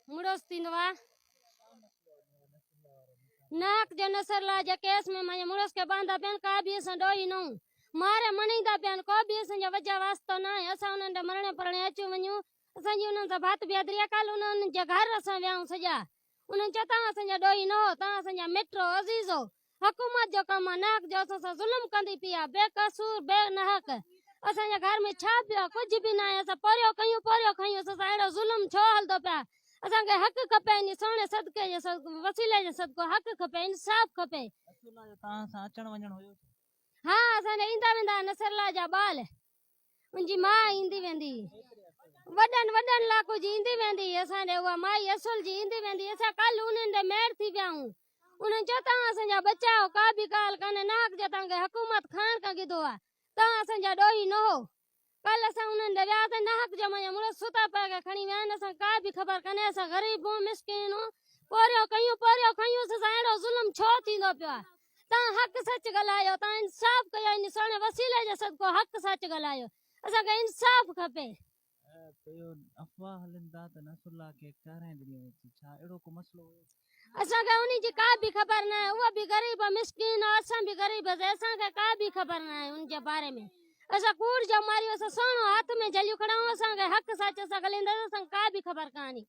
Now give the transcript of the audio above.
मुड़ोस थींदो आहे नाक जो नसरला जे केस में मां मुड़ोस के बांधा पिया का बि असां ॾोही न मारे मणींदा पिया को बि असांजा वजह वास्तो न आहे असां उन्हनि ॾे मरणे परणे अचूं वञूं असांजी उन्हनि सां भात बिहदरी काल उन्हनि जे घर असां वियाऊं सॼा उन्हनि चयो तव्हां असांजा ॾोही न हो तव्हां असांजा मिट हो अज़ीज़ हो हुकूमत जो कमु आहे नाक जो असां सां ज़ुल्म कंदी पई आहे बेकसूर बेनहक असांजे घर में छा पियो आहे कुझु बि न आहे असां पोरियो खयूं असां सां अहिड़ो ज़ुल्म छो हलंदो पिया असांखे हक़ खपे इन सोणे सदके जे वसीले जे सदको हक़ खपे इंसाफ़ खपे तव्हां सां अचण वञण हुयो हा असांजा ईंदा वेंदा नसरला जा ॿाल मुंहिंजी माउ ईंदी वेंदी वॾनि लाको जी ईंदी वेंदी असांजे उहा माई असुल जी ईंदी वेंदी असां कल उन्हनि ॾे महिर थी वियाऊं उन्हनि चयो तव्हां असांजा बचाओ का बि ॻाल्हि कान्हे नाक जो तव्हांखे हुकूमत खणण खां गिदो आहे तव्हां असांजा ॾोही न हो कल असां उन्हनि ॾे वियासीं नाक जो मुंहिंजा मुड़ुस सुता पिया खे खणी विया आहिनि असां का बि ख़बर कान्हे असां ग़रीब मिसकिन पोरियो खयूं असां अहिड़ो ज़ुल्म छो थींदो पियो आहे तव्हां हक़ सच ॻाल्हायो तव्हां इंसाफ़ कयो इन सोणे वसीले जे सदको हक़ सच ॻाल्हायो असांखे इंसाफ़ खपे अफ़वाह हलनि था त नसरुल्लाह खे कारां ॾिनी वई छा अहिड़ो को मसलो हुयो असांखे उन जी का बि ख़बर न आहे उहा बि ग़रीब मिसकिन असां बि ग़रीब असांखे का बि ख़बर न आहे उन जे बारे में असां कूड़ जो मारियो असां सोनो हथ में झलियूं खणाऊं असांखे हक़ सच असां ॻाल्हाईंदासीं असांखे का बि ख़बर कान्हे